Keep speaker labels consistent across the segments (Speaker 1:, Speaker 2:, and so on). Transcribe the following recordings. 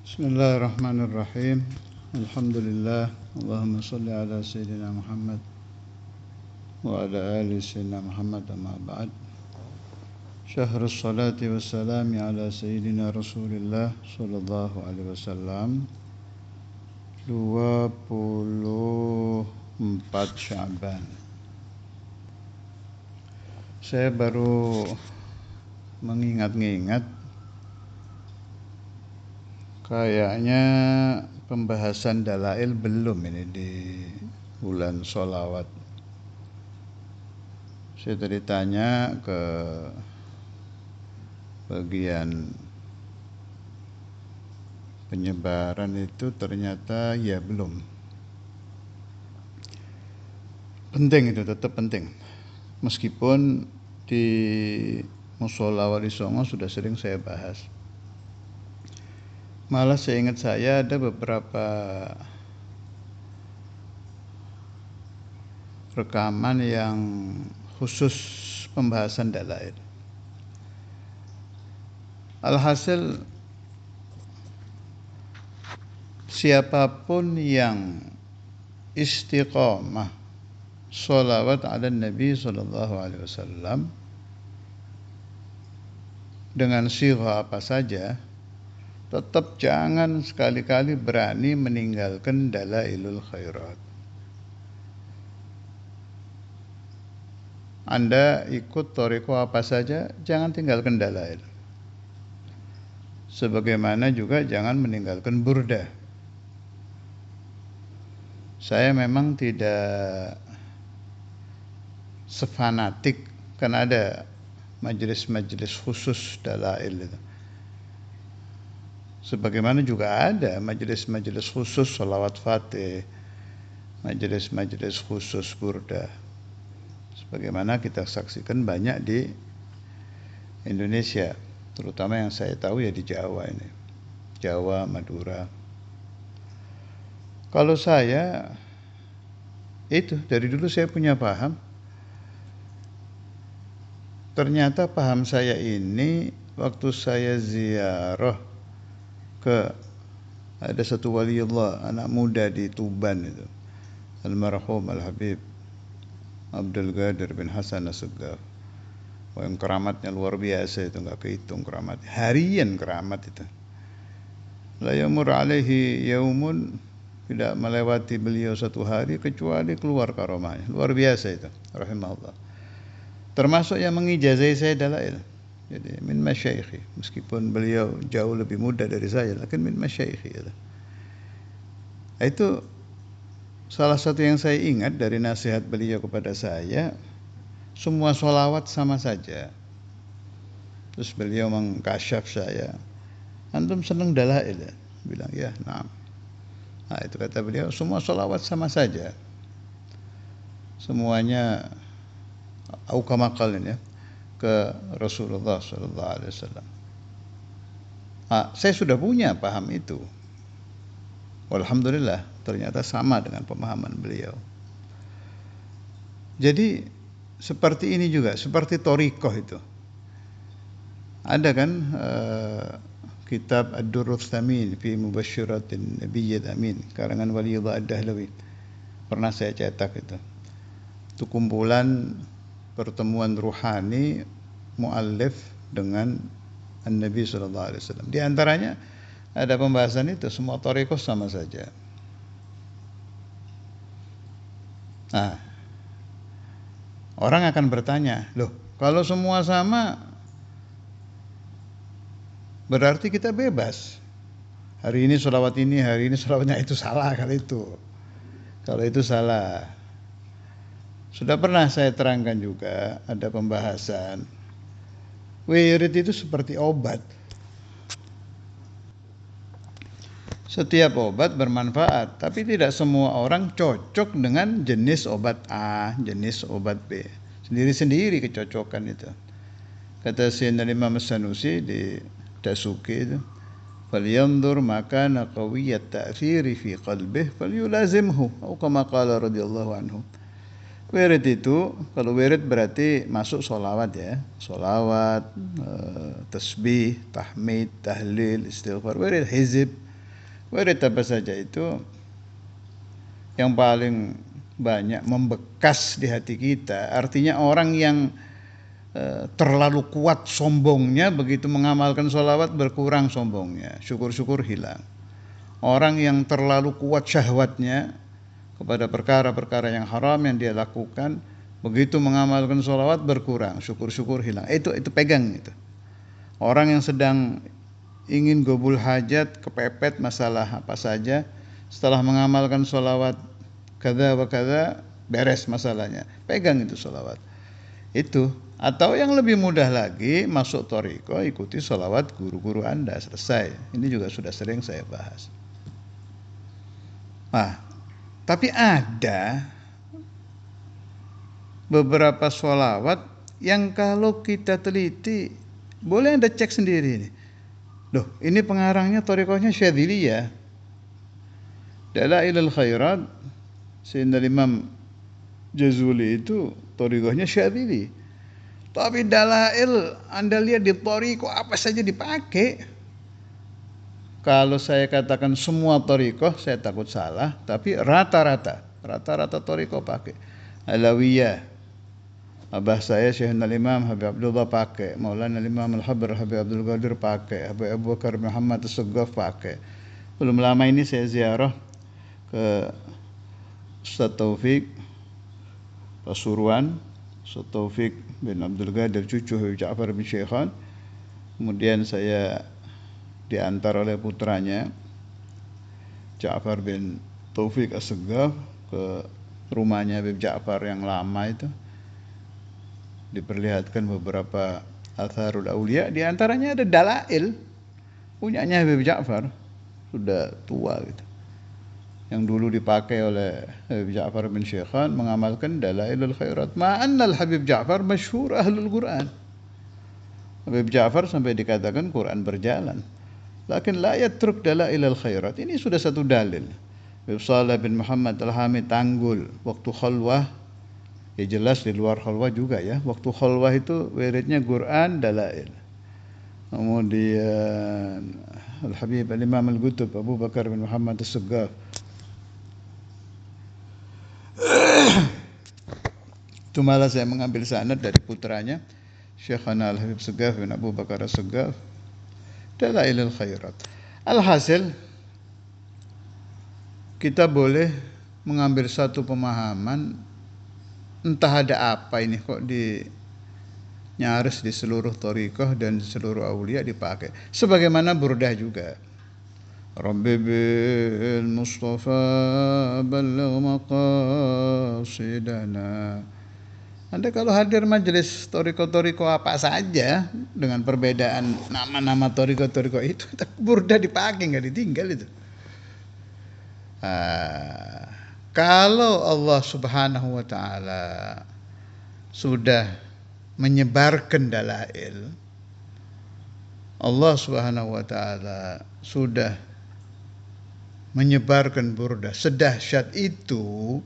Speaker 1: Bismillahirrahmanirrahim. Alhamdulillah. Allahumma salli ala Sayyidina Muhammad wa ala ali Sayyidina Muhammad, amma ba'd. Syahrus salati wassalami ala Sayyidina Rasulillah sallallahu alaihi wasallam, 24 Sya'ban. Saya baru mengingat-ingat, kayaknya pembahasan dalail belum ini di bulan sholawat. Saya tadi tanya ke bagian penyebaran itu, ternyata ya belum. Penting, itu tetap penting. Meskipun di Mushola Wali Songo sudah sering saya bahas. Malah seingat saya ada beberapa rekaman yang khusus pembahasan dalail. Alhasil, siapapun yang istiqomah sholawat ala Nabi sallallahu alaihi wasallam dengan sigha apa saja, tetap jangan sekali-kali berani meninggalkan dalailul khairat. Anda ikut thariqah apa saja, jangan tinggalkan dalail. Sebagaimana juga jangan meninggalkan burdah. Saya memang tidak sefanatik, kan ada majelis-majelis khusus dalail itu. Sebagaimana juga ada majelis-majelis khusus sholawat fatih, majelis-majelis khusus burdah. Sebagaimana kita saksikan banyak di Indonesia, terutama yang saya tahu ya di Jawa ini, Jawa, Madura. Kalau saya, itu dari dulu saya punya paham. Ternyata paham saya ini waktu saya ziarah ke ada satu waliullah, anak muda di Tuban itu, almarhum Al-Habib Abdul Qadir bin Hasan As-Segaf. Yang keramatnya luar biasa, itu enggak kehitung keramat. Harian keramat itu. La yamur alaihi yaumun, tidak melewati beliau satu hari kecuali keluar karomahnya. Luar biasa itu, rahimahullah. Termasuk yang mengijazai saya dalail. Jadi min masyaikhi, meskipun beliau jauh lebih muda dari saya, lakin min masyaikhi. Itu salah satu yang saya ingat dari nasihat beliau kepada saya, semua sholawat sama saja. Terus beliau mengkasyaf saya, antum senang dalail ya? Bilang ya, nah. Nah itu kata beliau, semua sholawat sama saja. Semuanya au kama qalin ya, ke Rasulullah sallallahu alaihi wasallam. Nah, saya sudah punya paham itu. Alhamdulillah, ternyata sama dengan pemahaman beliau. Jadi seperti ini juga, seperti thariqah itu. Ada kan kitab Ad-Durrus Tsamin fi Mubasysyiratin Nabiyyil Amin, karangan Waliullah Ad-Dahlawi. Pernah saya cetak itu. Itu kumpulan pertemuan ruhani muallif dengan An-Nabi sallallahu alaihi wasallam. Di antaranya ada pembahasan itu, semua thariqah sama saja. Nah, orang akan bertanya, loh, kalau semua sama berarti kita bebas. Hari ini sholawat ini, hari ini sholawatnya, itu salah kalau itu. Kalau itu salah. Sudah pernah saya terangkan juga, ada pembahasan. Wirid itu seperti obat. Setiap obat bermanfaat, tapi tidak semua orang cocok dengan jenis obat A, jenis obat B. Sendiri-sendiri kecocokan itu. Kata Sayyidina Imam Sanusi di Dasuki itu, "Falyanzur makana qawiyyat ta'thiri fi qalbihi falyulazimhu," atau kama qala radhiyallahu anhu. Wirid itu, kalau wirid berarti masuk sholawat ya, sholawat, tasbih, tahmid, tahlil, istighfar. Wirid hizib, Wirid apa saja itu yang paling banyak membekas di hati kita. Artinya orang yang terlalu kuat sombongnya, begitu mengamalkan sholawat berkurang sombongnya, syukur-syukur hilang. Orang yang terlalu kuat syahwatnya kepada perkara-perkara yang haram yang dia lakukan, begitu mengamalkan sholawat berkurang, syukur-syukur hilang. Itu pegang itu. Orang yang sedang ingin gobul hajat, kepepet masalah apa saja, setelah mengamalkan sholawat kada wa kada, beres masalahnya. Pegang itu sholawat. Itu. Atau yang lebih mudah lagi, masuk thariqah, ikuti sholawat guru-guru Anda, selesai. Ini juga sudah sering saya bahas. Nah, tapi ada beberapa sholawat yang kalau kita teliti, boleh Anda cek sendiri nih. Loh, ini pengarangnya thariqahnya Syadziliyah. Dalailul Khairat, Sayyidina Imam Jazuli itu thariqahnya Syadzili. Tapi dalail Anda lihat di thariqah apa saja dipakai. Kalau saya katakan semua thariqah, saya takut salah, tapi rata-rata thariqah pakai. Alawiyah, abah saya Syekhul Imam Habib Abdullah pakai, Maulana Imam Al-Habr Habib Abdul Qadir pakai, Habib Abu Bakar Muhammad As-Saggaf pakai. Belum lama ini saya ziarah ke Ustaz Taufik Pasuruan, Ustaz Taufik bin Abdul Qadir cucu Habib Ja'far bin Syekhan. Kemudian saya diantar oleh putranya Ja'far bin Taufik As-Saggaf ke rumahnya Habib Ja'far yang lama itu. Diperlihatkan beberapa atharul aulia, di antaranya ada dalail punyanya Habib Ja'far, sudah tua gitu, yang dulu dipakai oleh Habib Ja'far bin Syekhan, mengamalkan dalailul khairat. Ma'annal Habib Ja'far masyhur ahlul Quran. Habib Ja'far sampai dikatakan Quran berjalan. Lakin la yatruk dalailul khairat. Ini sudah satu dalil. Habib Saleh bin Muhammad Al-Hamid Tanggul, waktu khalwah, ya jelas di luar khalwah juga ya. Waktu khalwah itu wiridnya Quran, dalail. Kemudian Al-Habib Al-Imam Al-Qutub Abu Bakar bin Muhammad As-Saggaf, itu malah saya mengambil sanad dari putranya Syekhana Al-Habib Saggaf bin Abu Bakar As-Saggaf, dalailul khairat. Alhasil, kita boleh mengambil satu pemahaman, entah ada apa ini kok di nyaris di seluruh thariqah dan di seluruh aulia dipakai. Sebagaimana burdah juga. Rabbi bil Mustafa balagh maqasidana. Anda kalau hadir majelis thariqah apa saja dengan perbedaan nama-nama thariqah itu, burdah dipakai, nggak ditinggal itu. Kalau Allah Subhanahu wa taala sudah menyebarkan dalail, Allah Subhanahu wa taala sudah menyebarkan burdah sedahsyat itu,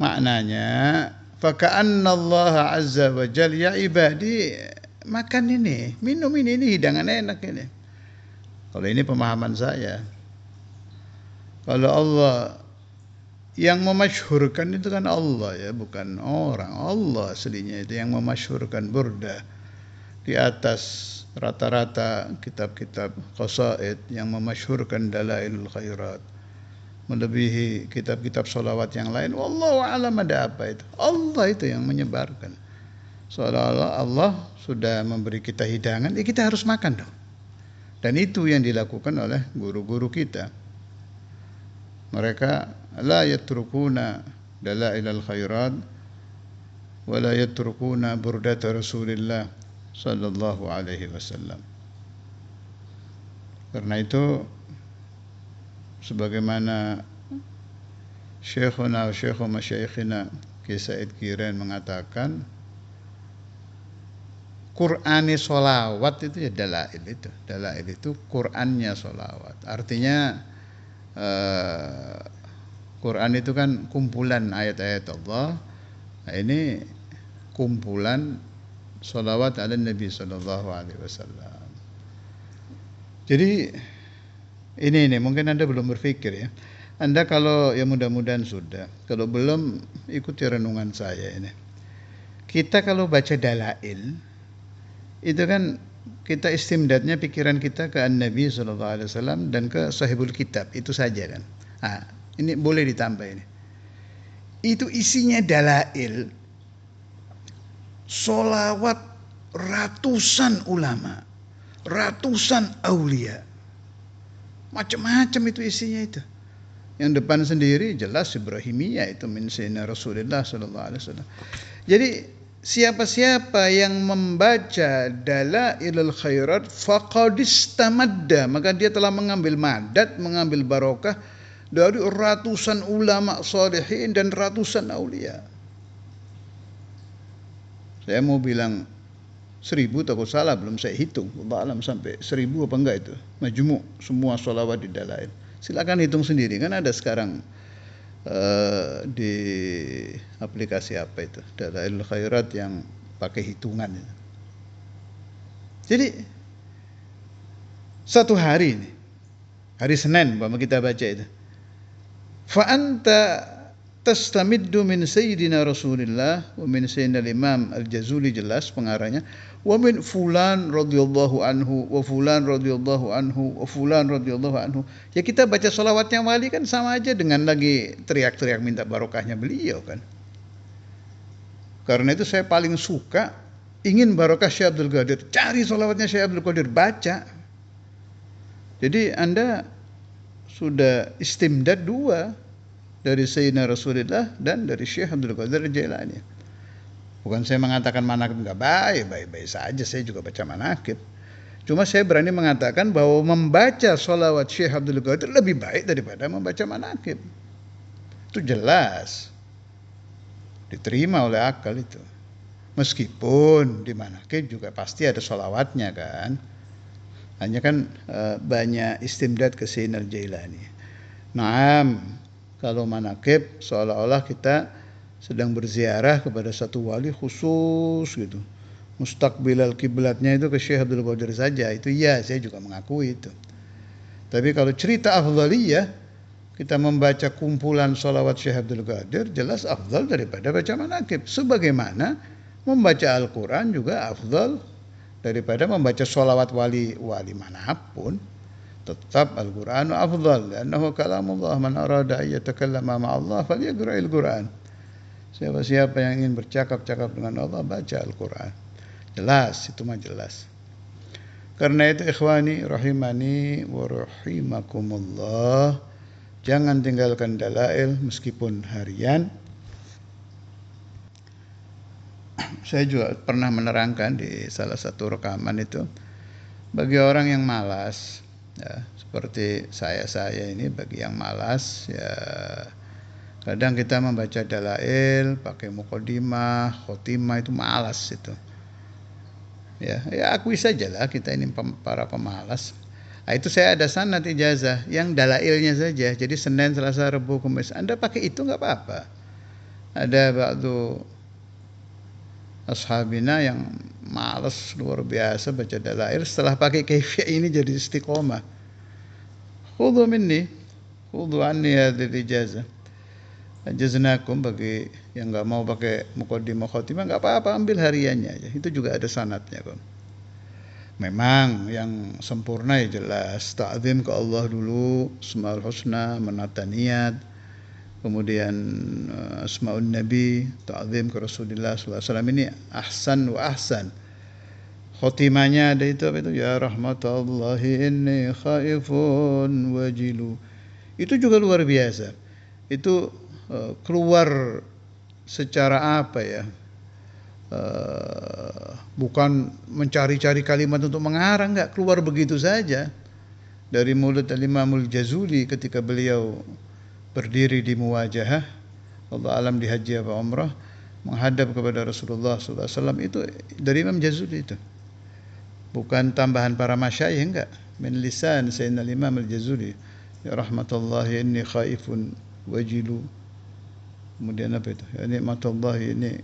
Speaker 1: maknanya faka'anna Allah azza wa jalla, ya ibadi, makan ini, minum ini hidangan enak ini. Kalau ini pemahaman saya. Kalau Allah yang memasyhurkan itu kan Allah ya, bukan orang. Allah aslinya itu yang memasyhurkan burdah di atas rata-rata kitab-kitab qasaid yang memasyhurkan dalailul khairat, melebihi kitab-kitab sholawat yang lain. Wallahu a'lam ada apa itu. Allah itu yang menyebarkan. Seolah-olah Allah sudah memberi kita hidangan, ya kita harus makan dong. Dan itu yang dilakukan oleh guru-guru kita. Mereka la yatrukuna dalailal khairat wa la yatrukuna burdata Rasulillah sallallahu alaihi wasallam. Karena itu, sebagaimana Syekhuna wa Syekhu Masyayikhina Ki Said Kiren mengatakan, Qur'ani sholawat itu ya dalail itu. Dalail itu Qur'annya sholawat. Artinya Quran itu kan kumpulan ayat-ayat Allah. Nah, ini kumpulan sholawat ala Nabi sallallahu alaihi wasallam. Jadi Ini mungkin Anda belum berpikir ya. Anda kalau ya mudah-mudahan sudah. Kalau belum ikuti renungan saya ini. Kita kalau baca dalail itu kan kita istimdadnya pikiran kita ke Nabi SAW dan ke sahibul kitab itu saja kan. Nah, ini boleh ditambah ini. Itu isinya dalail, solawat ratusan ulama, ratusan aulia, macam-macam itu isinya itu. Yang depan sendiri jelas Ibrahimiyah itu min sayyidina Rasulullah SAW. Jadi siapa-siapa yang membaca dalailul khairat faqad istamadda, maka dia telah mengambil madat, mengambil barokah dari ratusan ulama salihin dan ratusan aulia. Saya mau bilang 1000, takut salah, belum saya hitung. Allah alam sampai 1000 apa enggak itu. Majmu' semua sholawat di dalail. Silakan hitung sendiri, kan ada sekarang di aplikasi apa itu, Dalailul Khairat yang pakai hitungan itu. Jadi satu hari ini, hari Senin bahwa kita baca itu, fa anta tastamiddu min sayyidina Rasulillah wa min sayyidina Imam Al-Jazuli, jelas pengarahnya, wa min fulan radhiyallahu anhu wa fulan radhiyallahu anhu wa fulan radhiyallahu anhu. Ya kita baca sholawatnya wali kan sama aja dengan lagi teriak-teriak minta barokahnya beliau kan. Karena itu saya paling suka, ingin barokah Syekh Abdul Qadir, cari sholawatnya Syekh Abdul Qadir, baca. Jadi Anda sudah istimdad dua, dari Sayyidina Rasulullah dan dari Syekh Abdul Qadir Jailani. Bukan saya mengatakan manaqib enggak baik, baik-baik saja, saya juga baca manaqib. Cuma saya berani mengatakan bahwa membaca sholawat Syekh Abdul Qadir lebih baik daripada membaca manaqib. Itu jelas. Diterima oleh akal itu. Meskipun di manaqib juga pasti ada sholawatnya kan. Hanya kan banyak istimdad ke Sayyidina Jailani. Naam. Kalau manaqib seolah-olah kita sedang berziarah kepada satu wali khusus gitu. Mustaqbilal kiblatnya itu ke Syekh Abdul Qadir saja. Itu iya, saya juga mengakui itu. Tapi kalau cerita afdhaliyah, kita membaca kumpulan sholawat Syekh Abdul Qadir, jelas afdal daripada baca manaqib. Sebagaimana membaca Al-Quran juga afdal daripada membaca sholawat wali manapun. Tetap Al-Quran afdal, karena kalamullah, man arada an yatakallama ma'allah falyaqra'il Quran. Siapa-siapa yang ingin bercakap-cakap dengan Allah, baca Al-Quran. Jelas, itu mah jelas. Karena itu ikhwani rahimani wa rahimakumullah, jangan tinggalkan dalail meskipun harian. Saya juga pernah menerangkan di salah satu rekaman itu, bagi orang yang malas, ya, seperti saya ini, bagi yang malas ya, kadang kita membaca dalail pakai muqaddimah, khotimah, itu malas itu. Ya akui sajalah kita ini para pemalas. Nah, itu saya ada sanad ijazah yang dalailnya saja. Jadi Senin, Selasa, Rabu, Kamis, Anda pakai itu enggak apa-apa. Ada ba'du ashabina yang malas luar biasa baca dalail, setelah pakai kaifiyah ini jadi istiqomah. Khudhu minni, khudhu anni hadhihi ijazah. Jazakum, bagi yang enggak mau pakai muqaddimah khotimah enggak apa-apa, ambil hariannya aja. Itu juga ada sanadnya, Bang. Memang yang sempurna ya jelas ta'zim ke Allah dulu, Asmaul Husna, menata niat. Kemudian Asmaun Nabi, ta'zim ke Rasulullah SAW, ini ahsan wa ahsan. Khotimahnya ada itu apa itu? Ya rahmatallahi inni khaifun wajilu. Itu juga luar biasa. Itu keluar secara apa ya? Bukan mencari-cari kalimat untuk mengarang, enggak, keluar begitu saja dari mulut Al-Imamul Jazuli ketika beliau berdiri di muwajahah, Allah alam di haji atau umrah, menghadap kepada Rasulullah SAW, itu dari Imam Jazuli itu. Bukan tambahan para masyayikh, enggak. Min lisan Sayyidina Imam Al-Jazuli. Ya rahmatullahi inni khaifun wajilu. Kemudian apa itu? Ya nikmatullahi ini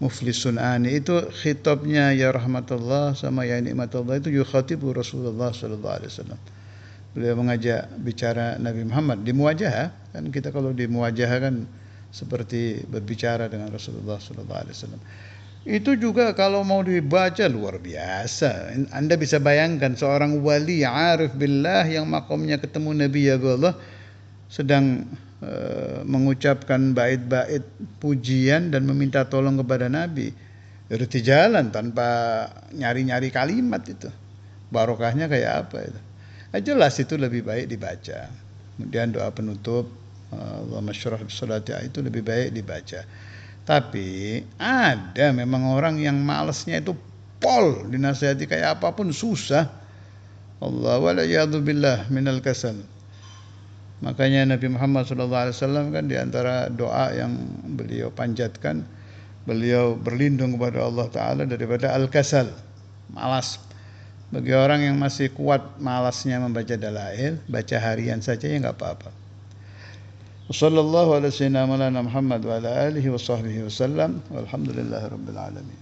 Speaker 1: muflisun ani. Itu khitabnya ya rahmatullah sama ya nikmatullah itu yukhatibu Rasulullah SAW. Beliau mengajak bicara Nabi Muhammad di muwajahah, kan kita kalau di muwajahah kan seperti berbicara dengan Rasulullah SAW. Itu juga kalau mau dibaca luar biasa. Anda bisa bayangkan seorang wali arif billah yang makamnya ketemu Nabi ya Allah sedang mengucapkan bait-bait pujian dan meminta tolong kepada Nabi. Irtijalan tanpa nyari-nyari kalimat itu. Barokahnya kayak apa itu? Jelas itu lebih baik dibaca. Kemudian doa penutup Allahumma syrah bisolati itu lebih baik dibaca. Tapi ada memang orang yang malesnya itu pol, dinasihati kayak apapun susah. Allah wala'iyadzubillah minal kasal. Makanya Nabi Muhammad SAW kan diantara doa yang beliau panjatkan, beliau berlindung kepada Allah Ta'ala daripada al-kasal, malas. Bagi orang yang masih kuat malasnya membaca dalail, baca harian saja ya nggak apa-apa. Wassallallahu ala sayyidina Muhammad wa ala alihi wa sahbihi wasallam walhamdulillahi rabbil alamin.